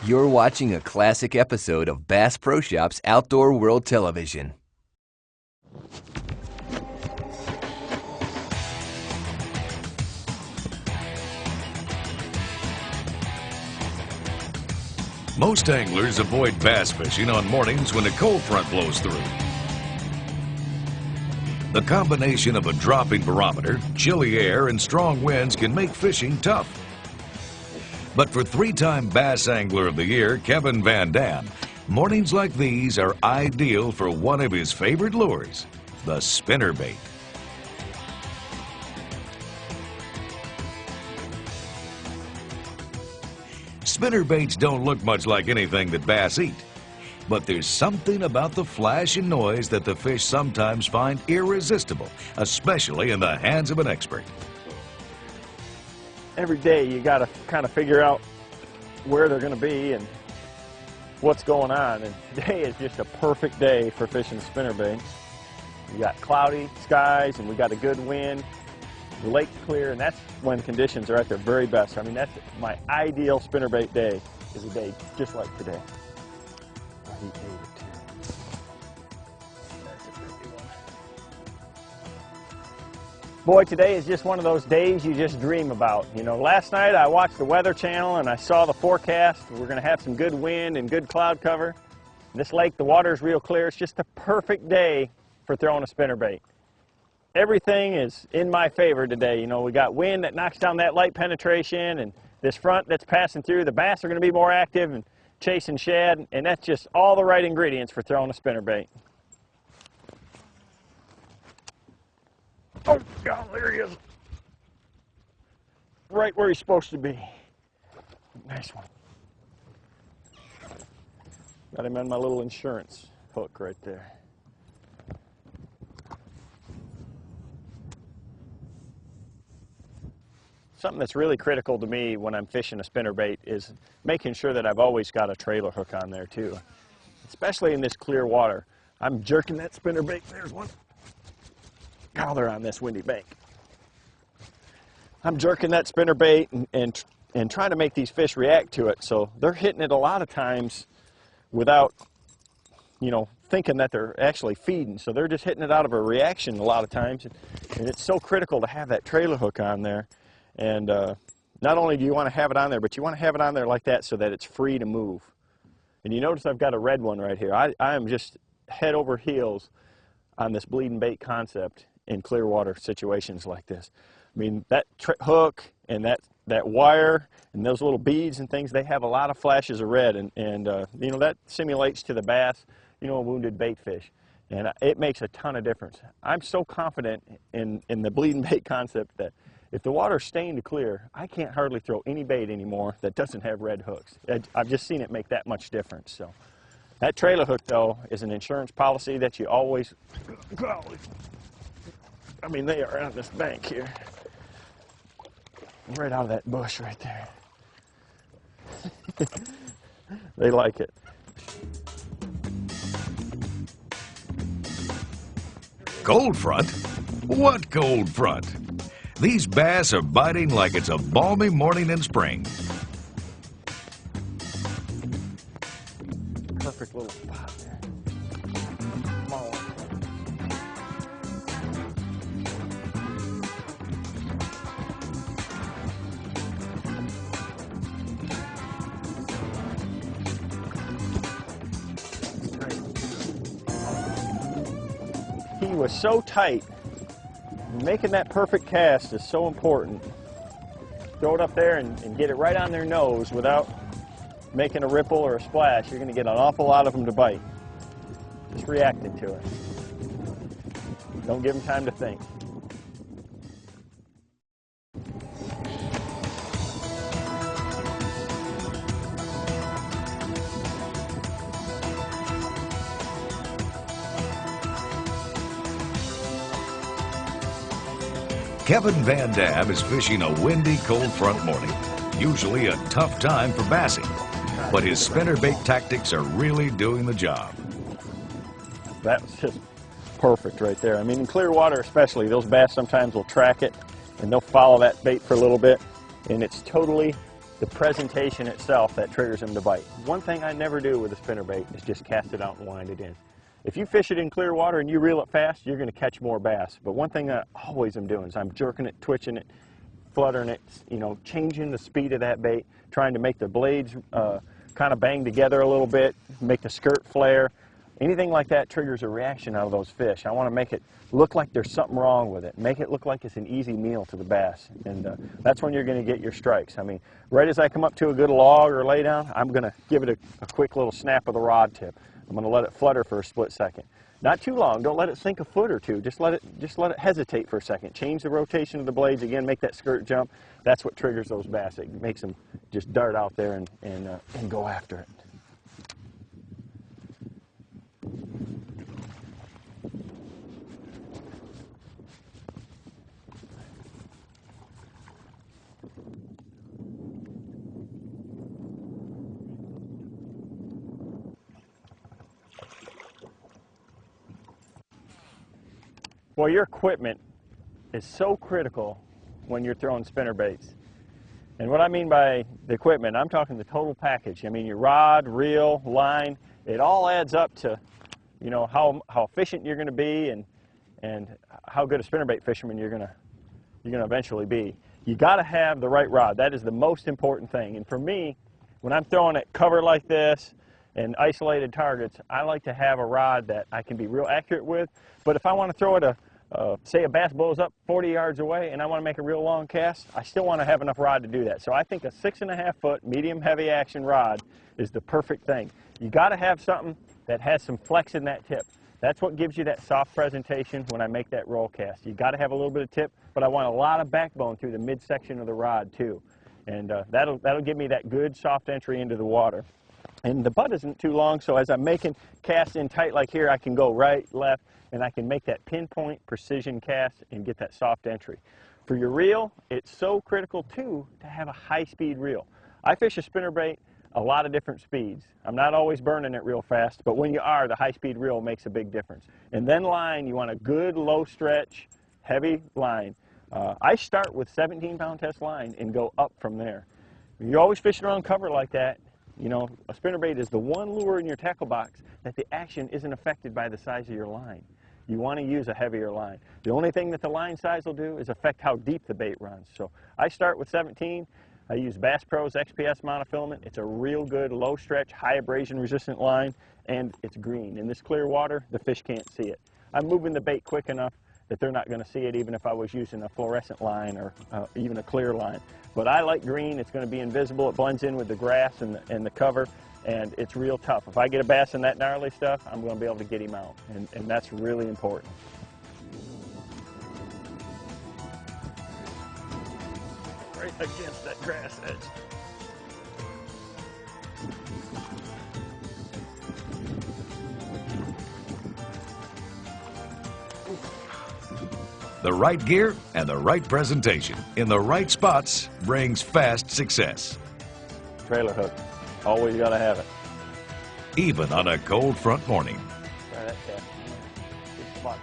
You're watching a classic episode of Bass Pro Shop's Outdoor World Television. Most anglers avoid bass fishing on mornings when a cold front blows through. The combination of a dropping barometer, chilly air, and strong winds can make fishing tough. But for three-time Bass Angler of the Year, Kevin Van Dam, mornings like these are ideal for one of his favorite lures, the spinnerbait. Spinnerbaits don't look much like anything that bass eat, but there's something about the flash and noise that the fish sometimes find irresistible, especially in the hands of an expert. Every day you got to kind of figure out where they're going to be and what's going on, and today is just a perfect day for fishing spinnerbait. We got cloudy skies and we got a good wind, the lake's clear, and that's when conditions are at their very best. I mean, that's my ideal spinnerbait day, is a day just like today. Oh, he ate it too. That's a pretty one. Boy, today is just one of those days you just dream about. You know, last night I watched the Weather Channel and I saw the forecast. We're going to have some good wind and good cloud cover. This lake, the water is real clear. It's just a perfect day for throwing a spinnerbait. Everything is in my favor today. You know, we got wind that knocks down that light penetration, and this front that's passing through. The bass are going to be more active and chasing shad, and that's just all the right ingredients for throwing a spinnerbait. Oh, God, there he is. Right where he's supposed to be. Nice one. Got him on my little insurance hook right there. Something that's really critical to me when I'm fishing a spinnerbait is making sure that I've always got a trailer hook on there too, especially in this clear water. I'm jerking that spinnerbait. There's one. Oh, they're on this windy bank. I'm jerking that spinnerbait and trying to make these fish react to it, so they're hitting it a lot of times without, you know, thinking that they're actually feeding. So they're just hitting it out of a reaction a lot of times, and it's so critical to have that trailer hook on there. And not only do you want to have it on there, but you want to have it on there like that so that it's free to move. And you notice I've got a red one right here. I am just head over heels on this bleeding bait concept in clear water situations like this. I mean, that hook and that wire and those little beads and things, they have a lot of flashes of red, and you know, that simulates to the bass, you know, a wounded bait fish. And it makes a ton of difference. I'm so confident in the bleeding bait concept that if the water's stained clear, I can't hardly throw any bait anymore that doesn't have red hooks. I've just seen it make that much difference. So that trailer hook, though, is an insurance policy that you always, I mean, they are on this bank here. Right out of that bush right there. They like it. Cold front? What cold front? These bass are biting like it's a balmy morning in spring. Perfect little spot there. Small one. He was so tight. Making that perfect cast is so important. Throw it up there and get it right on their nose without making a ripple or a splash. You're going to get an awful lot of them to bite. Just reacting to it. Don't give them time to think. Kevin Van Dam is fishing a windy, cold front morning, usually a tough time for bassing, but his spinnerbait tactics are really doing the job. That was just perfect right there. I mean, in clear water especially, those bass sometimes will track it and they'll follow that bait for a little bit, and it's totally the presentation itself that triggers them to bite. One thing I never do with a spinnerbait is just cast it out and wind it in. If you fish it in clear water and you reel it fast, you're going to catch more bass. But one thing I always am doing is I'm jerking it, twitching it, fluttering it, you know, changing the speed of that bait, trying to make the blades kind of bang together a little bit, make the skirt flare. Anything like that triggers a reaction out of those fish. I want to make it look like there's something wrong with it. Make it look like it's an easy meal to the bass. And that's when you're going to get your strikes. I mean, right as I come up to a good log or lay down, I'm going to give it a quick little snap of the rod tip. I'm going to let it flutter for a split second. Not too long. Don't let it sink a foot or two. Just let it hesitate for a second. Change the rotation of the blades again. Make that skirt jump. That's what triggers those bass. It makes them just dart out there and go after it. Well, your equipment is so critical when you're throwing spinner baits. And what I mean by the equipment, I'm talking the total package. I mean your rod, reel, line, it all adds up to, you know, how efficient you're going to be and how good a spinnerbait fisherman you're going to eventually be. You got to have the right rod. That is the most important thing. And for me, when I'm throwing at cover like this and isolated targets, I like to have a rod that I can be real accurate with. But if I want to throw it say a bass blows up 40 yards away and I want to make a real long cast, I still want to have enough rod to do that. So I think a 6.5 foot medium heavy action rod is the perfect thing. You got to have something that has some flex in that tip. That's what gives you that soft presentation when I make that roll cast. You got to have a little bit of tip, but I want a lot of backbone through the midsection of the rod too. And that'll give me that good soft entry into the water. And the butt isn't too long, so as I'm making casts in tight like here, I can go right, left, and I can make that pinpoint precision cast and get that soft entry. For your reel, it's so critical too to have a high-speed reel. I fish a spinnerbait a lot of different speeds. I'm not always burning it real fast, but when you are, the high-speed reel makes a big difference. And then line, you want a good low stretch, heavy line. I start with 17-pound test line and go up from there. When you're always fishing around cover like that, you know, a spinnerbait is the one lure in your tackle box that the action isn't affected by the size of your line. You want to use a heavier line. The only thing that the line size will do is affect how deep the bait runs. So I start with 17. I use Bass Pro's XPS monofilament. It's a real good low stretch, high abrasion resistant line, and it's green. In this clear water, the fish can't see it. I'm moving the bait quick enough that they're not going to see it even if I was using a fluorescent line or even a clear line. But I like green. It's going to be invisible. It blends in with the grass and the cover, and it's real tough. If I get a bass in that gnarly stuff, I'm going to be able to get him out, and that's really important. Right against that grass edge. The right gear and the right presentation in the right spots brings fast success. Trailer hook. Always got to have it. Even on a cold front morning. Try that cast. Good spot.